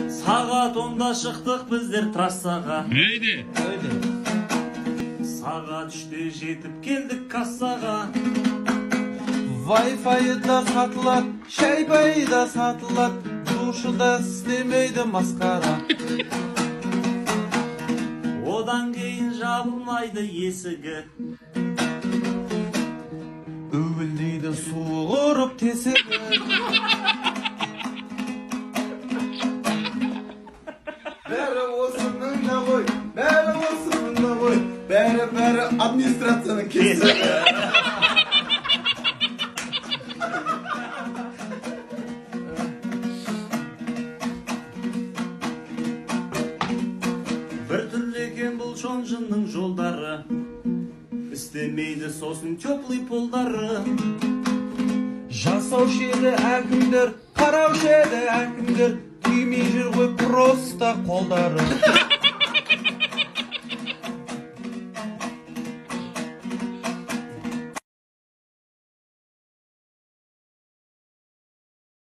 Saat 10'da çıktık bizler trassaga. Neydi? Öyle. Saat 3'te жетip geldik kassaga. Wi-Fi da satılat, şeybey da satılat, duşu da istemeydi maskara. Odan keyin jabılmaydı esigi. Өвілдейді суғырып тесігі. Бәрі осыныңда ғой, бәрі осыныңда ғой, бәрі администрацияның кесігі. Bir türlü eкен бұл шонжынның жолдары. İstemейді сосын теплый полдары. Жасаушы еді әкімдер, қараушы еді әкімдер, түймей жүр ғой просто қолдары.